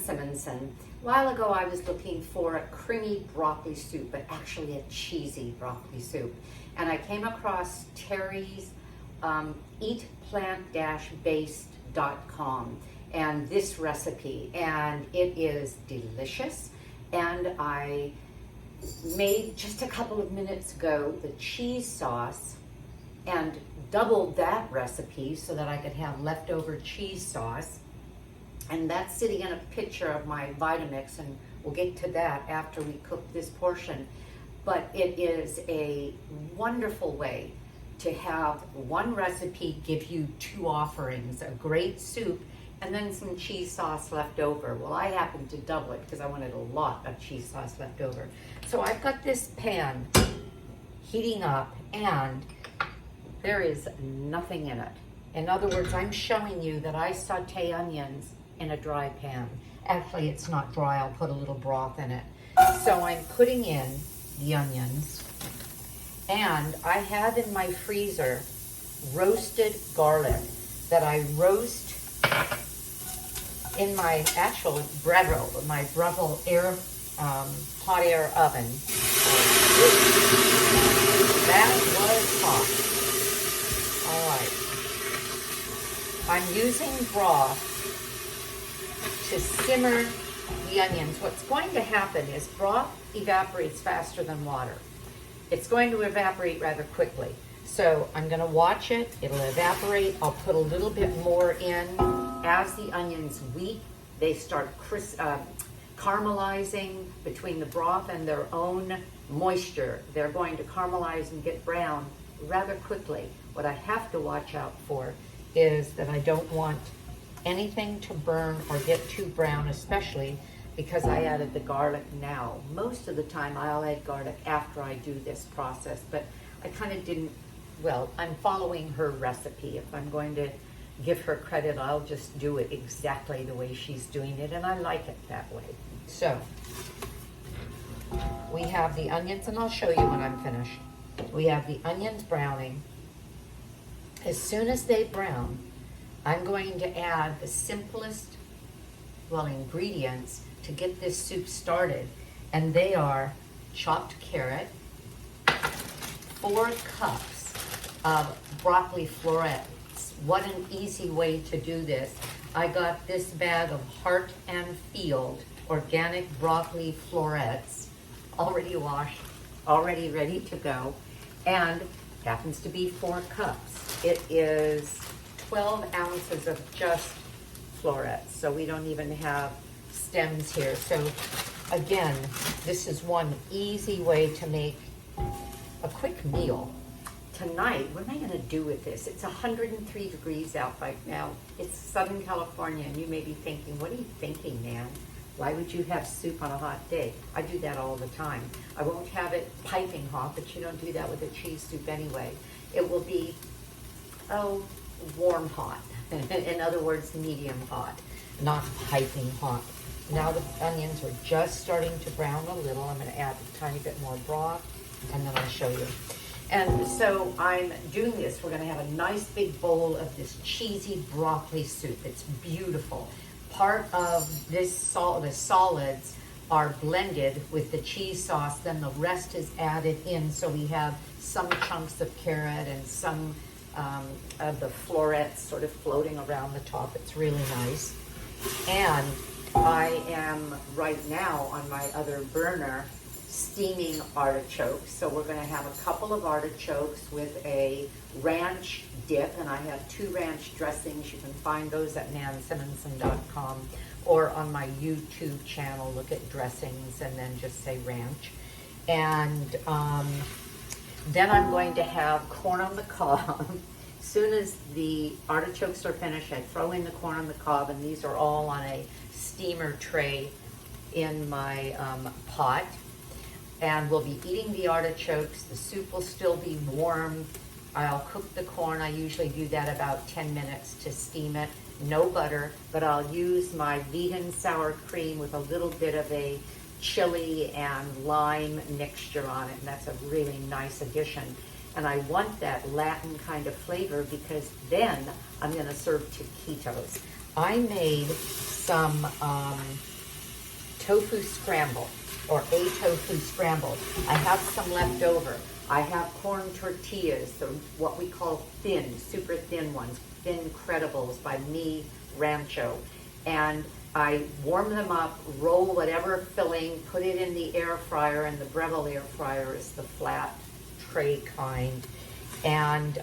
Simonson. A while ago I was looking for a creamy broccoli soup, but actually a cheesy broccoli soup. And I came across Terri's eatplant-based.com and this recipe, and it is delicious. And I made just a couple of minutes ago the cheese sauce and doubled that recipe so that I could have leftover cheese sauce. And that's sitting in a pitcher of my Vitamix, and we'll get to that after we cook this portion. But it is a wonderful way to have one recipe give you two offerings, a great soup and then some cheese sauce left over. Well, I happened to double it because I wanted a lot of cheese sauce left over. So I've got this pan heating up and there is nothing in it. In other words, I'm showing you that I saute onions in a dry pan. Actually, it's not dry, I'll put a little broth in it. So I'm putting in the onions, and I have in my freezer roasted garlic that I roast in my actual Breville, my Breville hot air oven. That was hot. All right. I'm using broth to simmer the onions. What's going to happen is broth evaporates faster than water. It's going to evaporate rather quickly. So I'm going to watch it. It'll evaporate. I'll put a little bit more in. As the onions weep, they start caramelizing between the broth and their own moisture. They're going to caramelize and get brown rather quickly. What I have to watch out for is that I don't want anything to burn or get too brown, especially because I added the garlic now. Most of the time I'll add garlic after I do this process, but I kind of didn't, well, I'm following her recipe. If I'm going to give her credit, I'll just do it exactly the way she's doing it, and I like it that way. So we have the onions, and I'll show you when I'm finished. We have the onions browning. As soon as they brown, I'm going to add the simplest, well, ingredients to get this soup started. And they are chopped carrot, 4 cups of broccoli florets. What an easy way to do this. I got this bag of Heart and Field organic broccoli florets, already washed, already ready to go, and happens to be 4 cups. It is 12 ounces of just florets, so we don't even have stems here. So again, this is one easy way to make a quick meal. Tonight, what am I gonna do with this? It's 103 degrees out right now. It's Southern California, and you may be thinking, what are you thinking, man? Why would you have soup on a hot day? I do that all the time. I won't have it piping hot, but you don't do that with a cheese soup anyway. It will be, warm hot. In other words, medium hot, not piping hot. Now the onions are just starting to brown a little. I'm going to add a tiny bit more broth, and then I'll show you. And so I'm doing this. We're going to have a nice big bowl of this cheesy broccoli soup. It's beautiful. Part of this the solids are blended with the cheese sauce. Then the rest is added in. So we have some chunks of carrot and some of the florets sort of floating around the top. It's really nice. And I am right now on my other burner steaming artichokes. So we're going to have a couple of artichokes with a ranch dip, and I have 2 ranch dressings. You can find those at nansimonson.com or on my YouTube channel. Look at dressings and then just say ranch. And then I'm going to have corn on the cob. As soon as the artichokes are finished, I throw in the corn on the cob, and these are all on a steamer tray in my pot. And we'll be eating the artichokes. The soup will still be warm. I'll cook the corn. I usually do that about 10 minutes to steam it. No butter, but I'll use my vegan sour cream with a little bit of a chili and lime mixture on it, and that's a really nice addition. And I want that Latin kind of flavor because then I'm going to serve taquitos. I made some tofu scramble, or a tofu scramble. I have some left over. I have corn tortillas, so what we call thin, super thin ones, thin credibles by Me Rancho. And I warm them up, roll whatever filling, put it in the air fryer, and the Breville air fryer is the flat tray kind. And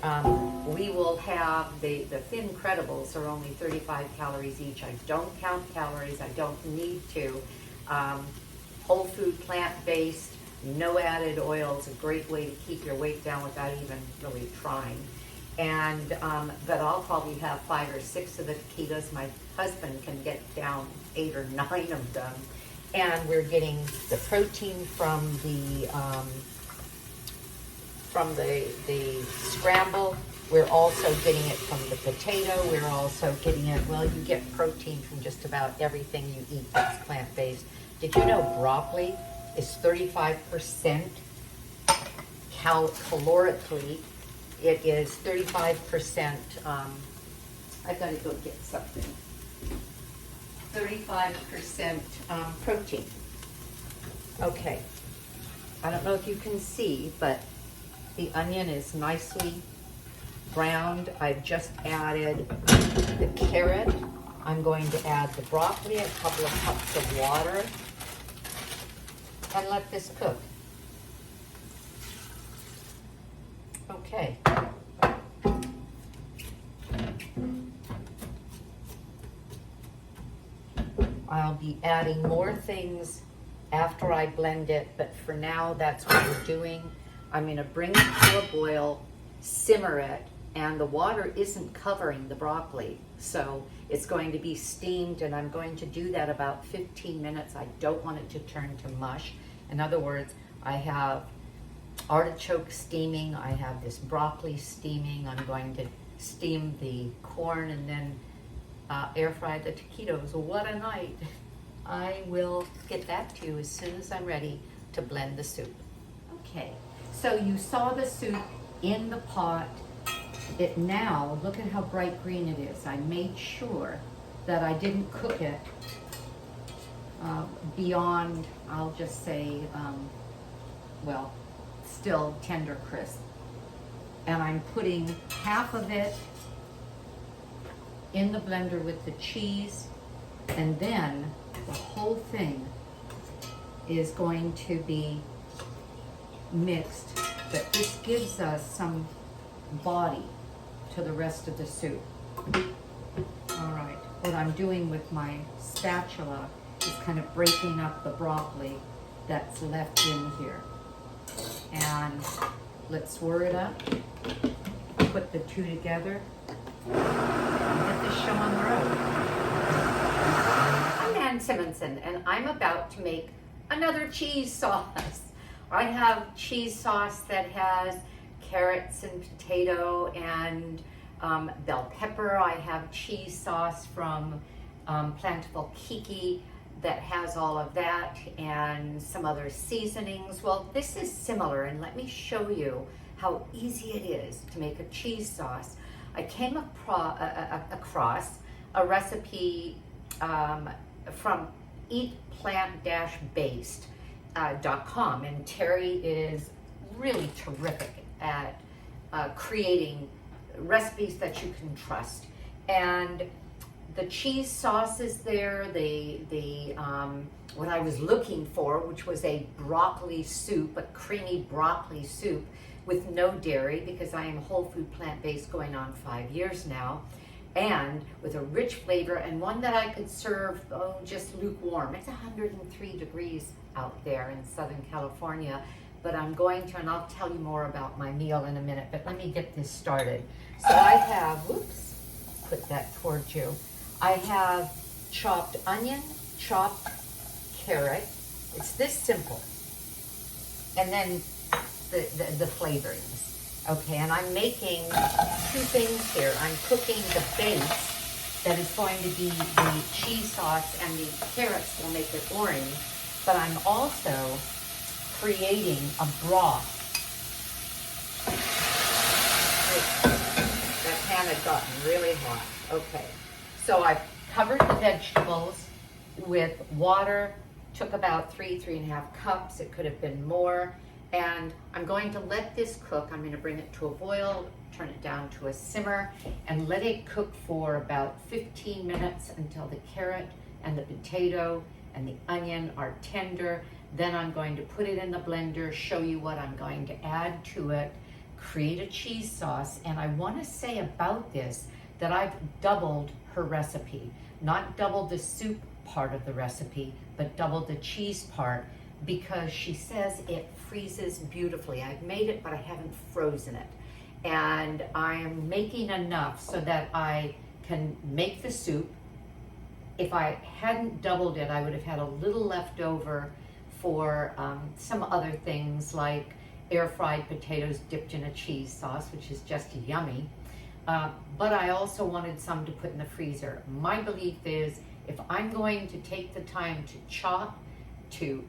we will have, the thin credibles are only 35 calories each. I don't count calories, I don't need to. Whole food, plant-based, no added oils, a great way to keep your weight down without even really trying. And, but I'll probably have 5 or 6 of the taquitos. My husband can get down 8 or 9 of them. And we're getting the protein from the scramble. We're also getting it from the potato. We're also getting it, well, you get protein from just about everything you eat that's plant-based. Did you know broccoli is 35% calorically? It is 35%, I've got to go get something. 35% protein. Okay. I don't know if you can see, but the onion is nicely browned. I've just added the carrot. I'm going to add the broccoli, a couple of cups of water, and let this cook. Okay. I'll be adding more things after I blend it, but for now, that's what we're doing. I'm gonna bring it to a boil, simmer it, and the water isn't covering the broccoli, so it's going to be steamed, and I'm going to do that about 15 minutes. I don't want it to turn to mush. In other words, I have artichoke steaming, I have this broccoli steaming. I'm going to steam the corn and then air fry the taquitos. What a night. I will get that to you as soon as I'm ready to blend the soup. Okay, so you saw the soup in the pot. It now, look at how bright green it is. I made sure that I didn't cook it beyond, I'll just say, well, still tender crisp. And I'm putting half of it in the blender with the cheese, and then the whole thing is going to be mixed, but this gives us some body to the rest of the soup. All right, what I'm doing with my spatula is kind of breaking up the broccoli that's left in here. And let's swirl it up, put the two together, and get this show on the road. I'm Ann Simonson, and I'm about to make another cheese sauce. I have cheese sauce that has carrots and potato and bell pepper. I have cheese sauce from Plentiful Kiki that has all of that and some other seasonings. Well, this is similar, and let me show you how easy it is to make a cheese sauce. I came across a recipe from eatplant-based.com, and Terri is really terrific at creating recipes that you can trust. And the cheese sauce is there, what I was looking for, which was a broccoli soup, a creamy broccoli soup with no dairy, because I am whole food plant-based going on 5 years now, and with a rich flavor, and one that I could serve, just lukewarm. It's 103 degrees out there in Southern California, but I'm going to, and I'll tell you more about my meal in a minute, but let me get this started. So I have, whoops, put that towards you. I have chopped onion, chopped carrot. It's this simple. And then the flavorings. Okay, and I'm making two things here. I'm cooking the base that is going to be the cheese sauce, and the carrots will make it orange, but I'm also creating a broth. That pan had gotten really hot. Okay. So I've covered the vegetables with water Took about 3.5 cups. It could have been more. And I'm going to let this cook. I'm going to bring it to a boil, turn it down to a simmer, and let it cook for about 15 minutes until the carrot and the potato and the onion are tender. Then I'm going to put it in the blender, show you what I'm going to add to it, create a cheese sauce. And I want to say about this that I've doubled her recipe. Not doubled the soup part of the recipe, but doubled the cheese part, because she says it freezes beautifully. I've made it, but I haven't frozen it. And I am making enough so that I can make the soup. If I hadn't doubled it, I would have had a little left over for some other things like air fried potatoes dipped in a cheese sauce, which is just yummy. But I also wanted some to put in the freezer. My belief is if I'm going to take the time to chop, to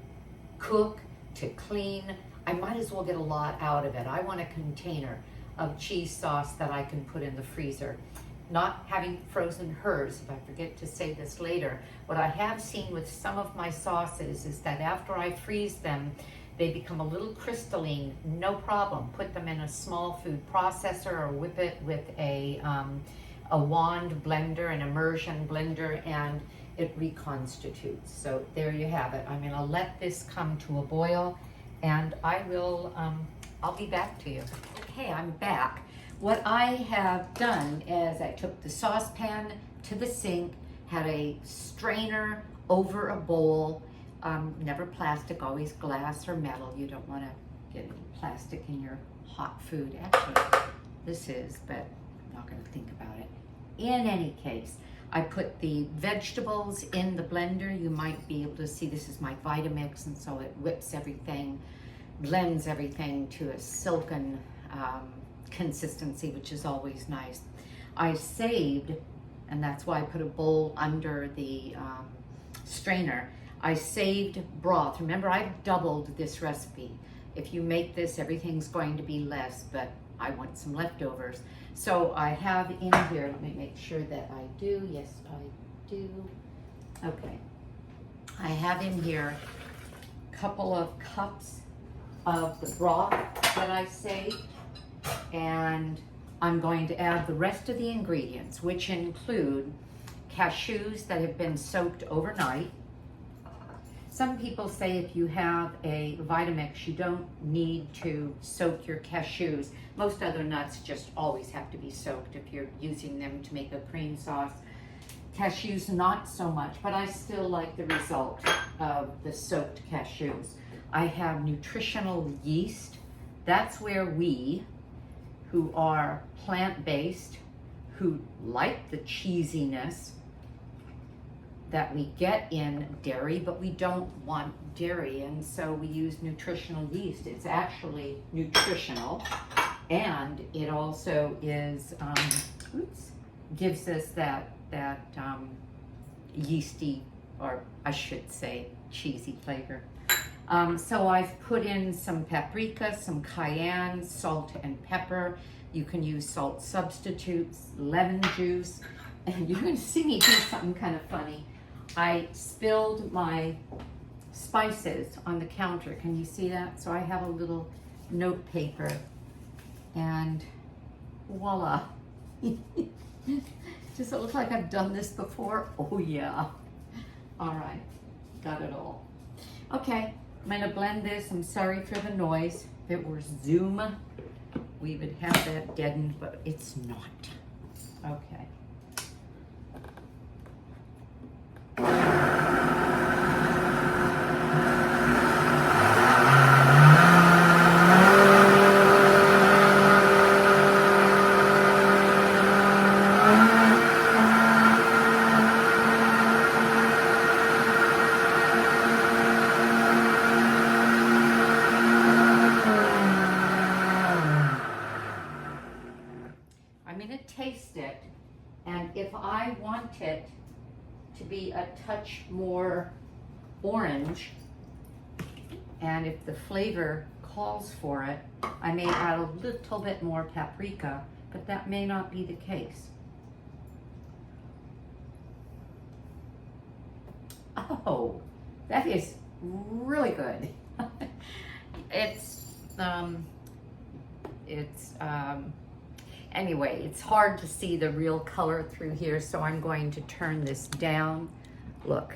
cook, to clean, I might as well get a lot out of it. I want a container of cheese sauce that I can put in the freezer. Not having frozen hers, if I forget to say this later, what I have seen with some of my sauces is that after I freeze them, they become a little crystalline, no problem. Put them in a small food processor or whip it with a wand blender, an immersion blender, and it reconstitutes. So there you have it. I'm gonna let this come to a boil, and I will, I'll be back to you. Okay, I'm back. What I have done is I took the saucepan to the sink, had a strainer over a bowl, never plastic, always glass or metal. You don't want to get any plastic in your hot food. Actually, this is, but I'm not going to think about it. In any case, I put the vegetables in the blender. You might be able to see this is my Vitamix, and so it whips everything, blends everything to a silken consistency, which is always nice. I saved, and that's why I put a bowl under the strainer. I saved broth. Remember, I've doubled this recipe. If you make this, everything's going to be less, but I want some leftovers. So I have in here, let me make sure that I do. Yes, I do. Okay. I have in here a couple of cups of the broth that I saved, and I'm going to add the rest of the ingredients, which include cashews that have been soaked overnight. Some people say if you have a Vitamix, you don't need to soak your cashews. Most other nuts just always have to be soaked if you're using them to make a cream sauce. Cashews, not so much, but I still like the result of the soaked cashews. I have nutritional yeast. That's where we, who are plant-based, who like the cheesiness that we get in dairy, but we don't want dairy, and so we use nutritional yeast. It's actually nutritional, and it also is, gives us that yeasty, or I should say cheesy flavor. So I've put in some paprika, some cayenne, salt and pepper. You can use salt substitutes, lemon juice, and you're going to see me do something kind of funny. I spilled my spices on the counter. Can you see that? So I have a little note paper, and voila. Does it look like I've done this before? Oh yeah. All right, got it all. Okay, I'm gonna blend this. I'm sorry for the noise. If it were Zoom, we would have that deadened, but it's not. Okay. Taste it, and if I want it to be a touch more orange, and if the flavor calls for it, I may add a little bit more paprika, but that may not be the case. Oh, That is really good. Anyway, it's hard to see the real color through here, so I'm going to turn this down. Look,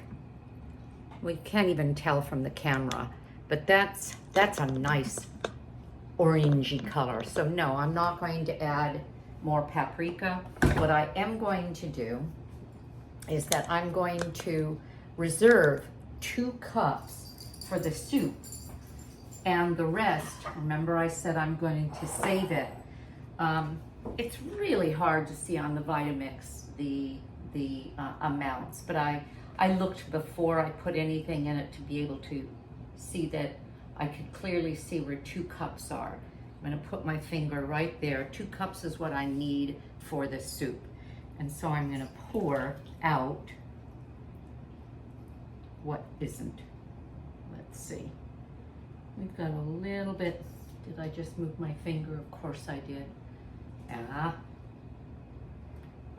we can't even tell from the camera, but that's a nice orangey color. So no, I'm not going to add more paprika. What I am going to do is that I'm going to reserve 2 cups for the soup, and the rest, remember I said I'm going to save it. It's really hard to see on the Vitamix the amounts, but I looked before I put anything in it to be able to see that I could clearly see where 2 cups are. I'm going to put my finger right there. 2 cups is what I need for this soup. And so I'm going to pour out what isn't. Let's see. We've got a little bit. Did I just move my finger? Of course I did.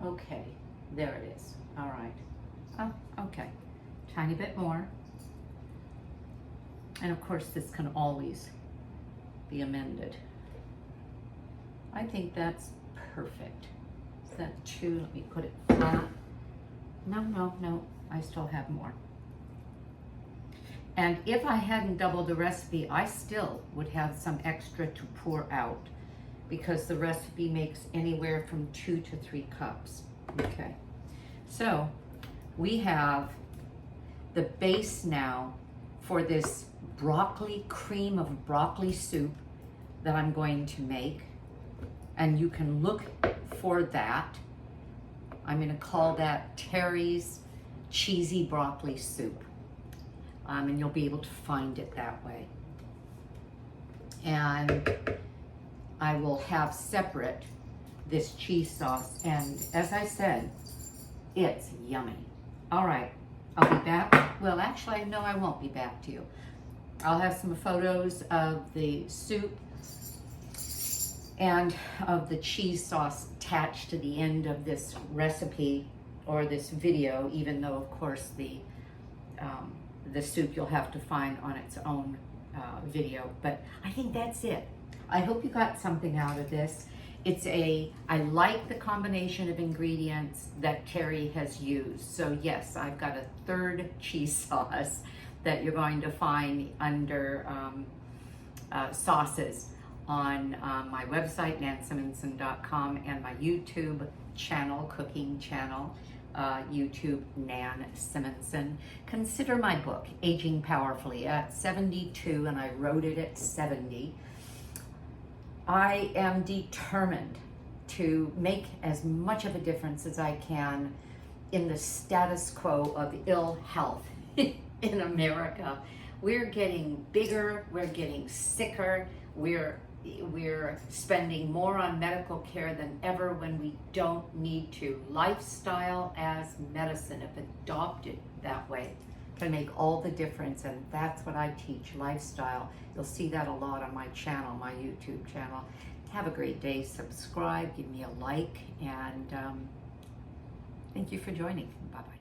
Okay, there it is. All right. Oh, okay. Tiny bit more. And of course this can always be amended. I think that's perfect. Is that 2? Let me put it flat. No, I still have more. And if I hadn't doubled the recipe, I still would have some extra to pour out, because the recipe makes anywhere from 2 to 3 cups. Okay, so we have the base now for this broccoli, cream of broccoli soup that I'm going to make. And you can look for that. I'm going to call that Terri's cheesy broccoli soup. And you'll be able to find it that way. And I will have separate this cheese sauce. And as I said, it's yummy. All right, I'll be back. Well, actually, no, I won't be back to you. I'll have some photos of the soup and of the cheese sauce attached to the end of this recipe or this video, even though, of course, the soup you'll have to find on its own video. But I think that's it. I hope you got something out of this. I like the combination of ingredients that Terri has used. So yes, I've got a 3rd cheese sauce that you're going to find under sauces on my website, nansimonson.com, and my YouTube channel, cooking channel, YouTube Nan Simonson. Consider my book, Aging Powerfully, at 72, and I wrote it at 70. I am determined to make as much of a difference as I can in the status quo of ill health in America. We're getting bigger, we're getting sicker, we're spending more on medical care than ever when we don't need to. Lifestyle as medicine, if adopted that way, can make all the difference, and that's what I teach, lifestyle. You'll see that a lot on my channel, my YouTube channel. Have a great day. Subscribe, give me a like, and thank you for joining. Bye-bye.